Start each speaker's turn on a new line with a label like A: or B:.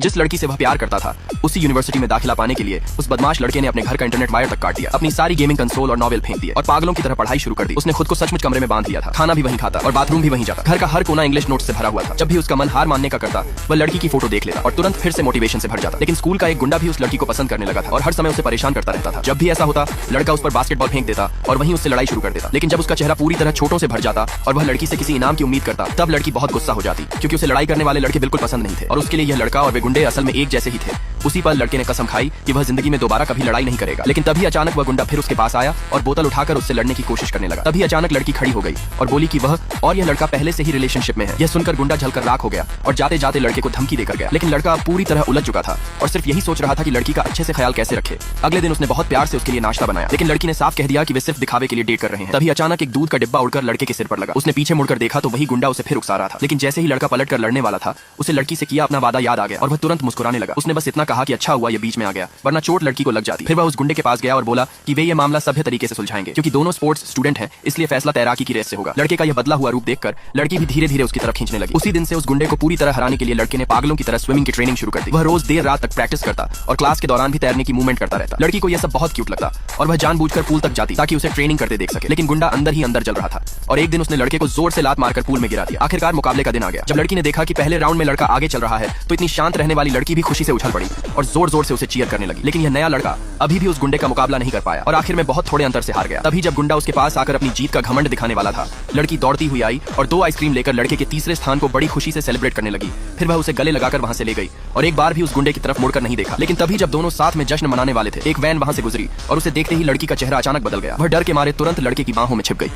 A: जिस लड़की से वह प्यार करता था उसी यूनिवर्सिटी में दाखिला पाने के लिए उस बदमाश लड़के ने अपने घर का इंटरनेट वायर तक काट दिया, अपनी सारी गेमिंग कंसोल और नॉवेल फेंक दिए और पागलों की तरह पढ़ाई शुरू कर दी। उसने खुद को सचमुच कमरे में बांध लिया था, खाना भी वहीं खाता और बाथरूम भी वहीं जाता। घर का हर कोना इंग्लिश नोट से भरा हुआ था। जब भी उसका मन हार मानने का करता वह लड़की की फोटो देख लेता और तुरंत फिर से मोटिवेशन से भर जाता। लेकिन स्कूल का एक गुंडा भी उस लड़की को पसंद करने लगा था और हर समय उसे परेशान करता रहता था। जब भी ऐसा होता लड़का उस पर बास्केटबॉल फेंक देता और वहीं उससे लड़ाई शुरू कर देता। लेकिन जब उसका चेहरा पूरी तरह छोटों से भर जाता और वह लड़की से किसी इनाम की उम्मीद करता तब लड़की बहुत गुस्सा हो जाती, क्योंकि उसे लड़ाई करने वाले लड़के बिल्कुल पसंद नहीं थे और उसके लिए यह लड़का और वे गुंडे असल में एक जैसे ही थे। उसी पर लड़के ने कसम खाई कि वह जिंदगी में दोबारा कभी लड़ाई नहीं करेगा। लेकिन तभी अचानक वह गुंडा फिर उसके पास आया और बोतल उठाकर उससे लड़ने की कोशिश करने लगा। तभी अचानक लड़की खड़ी हो गई और बोली कि वह और यह लड़का पहले से ही रिलेशनशिप में है। यह सुनकर गुंडा जलकर राख हो गया और जाते जाते लड़के को धमकी देकर गया। लेकिन लड़का पूरी तरह उलझ चुका था और सिर्फ यही सोच रहा था कि लड़की का अच्छे से ख्याल कैसे रखे। अगले दिन उसने बहुत प्यार से उसके लिए नाश्ता बनाया, लेकिन लड़की ने साफ कह दिया कि वे सिर्फ दिखावे के लिए डेट कर रहे हैं। तभी अचानक एक दूध का डिब्बा उड़कर लड़के के सिर पर लगा। उसने पीछे मुड़कर देखा तो वही गुंडा उसे फिर उकसा रहा था। लेकिन जैसे ही लड़का पलट कर लड़ने वाला था उसे लड़की से किया अपना वादा याद आ गया और वह तुरंत मुस्कुराने लगा। उसने बस इतना कहा कि अच्छा हुआ ये बीच में आ गया, वरना चोट लड़की को लग जाती। फिर वह उस गुंडे के पास गया और बोला कि वे ये मामला सभ्य तरीके से सुलझाएंगे, क्योंकि दोनों स्पोर्ट्स स्टूडेंट हैं, इसलिए फैसला तैराकी की रेस से होगा। लड़के का यह बदला हुआ रूप देखकर लड़की भी धीरे धीरे उसकी तरफ खींचने लगी। उसी दिन से उस गुंडे को पूरी तरह हराने के लिए लड़के ने पागलों की तरह स्विमिंग की ट्रेनिंग शुरू कर दी। वह रोज देर रात तक प्रैक्टिस करता और क्लास के दौरान भी तैरने की मूवमेंट करता रहता। लड़की को यह सब बहुत क्यूट लगता और वह जानबूझकर पूल तक जाती ताकि उसे ट्रेनिंग करते देख सके। लेकिन गुंडा अंदर ही अंदर जल रहा था और एक दिन उसने लड़के को जोर से लात मारकर पूल में गिरा दिया। आखिरकार मुकाबले का दिन आ गया। जब लड़की ने देखा कि पहले राउंड में लड़का आगे चल रहा है तो इतनी शांत रहने वाली लड़की भी खुशी से उछल पड़ी और जोर जोर से उसे चीयर करने लगी। लेकिन यह नया लड़का अभी भी उस गुंडे का मुकाबला नहीं कर पाया और आखिर में बहुत थोड़े अंतर से हार गया। तभी जब गुंडा उसके पास आकर अपनी जीत का घमंड दिखाने वाला था, लड़की दौड़ती हुई आई और 2 आइसक्रीम लेकर लड़के के तीसरे स्थान को बड़ी खुशी से सेलिब्रेट करने लगी। फिर वह उसे गले लगाकर वहां से ले गई और एक बार भी उस गुंडे की तरफ मुड़कर नहीं देखा। लेकिन तभी जब दोनों साथ में जश्न मनाने वाले थे, एक वैन वहां से गुजरी और उसे देखते ही लड़की का चेहरा अचानक बदल गया। वह डर के मारे तुरंत लड़के की बाहों में छिप गई।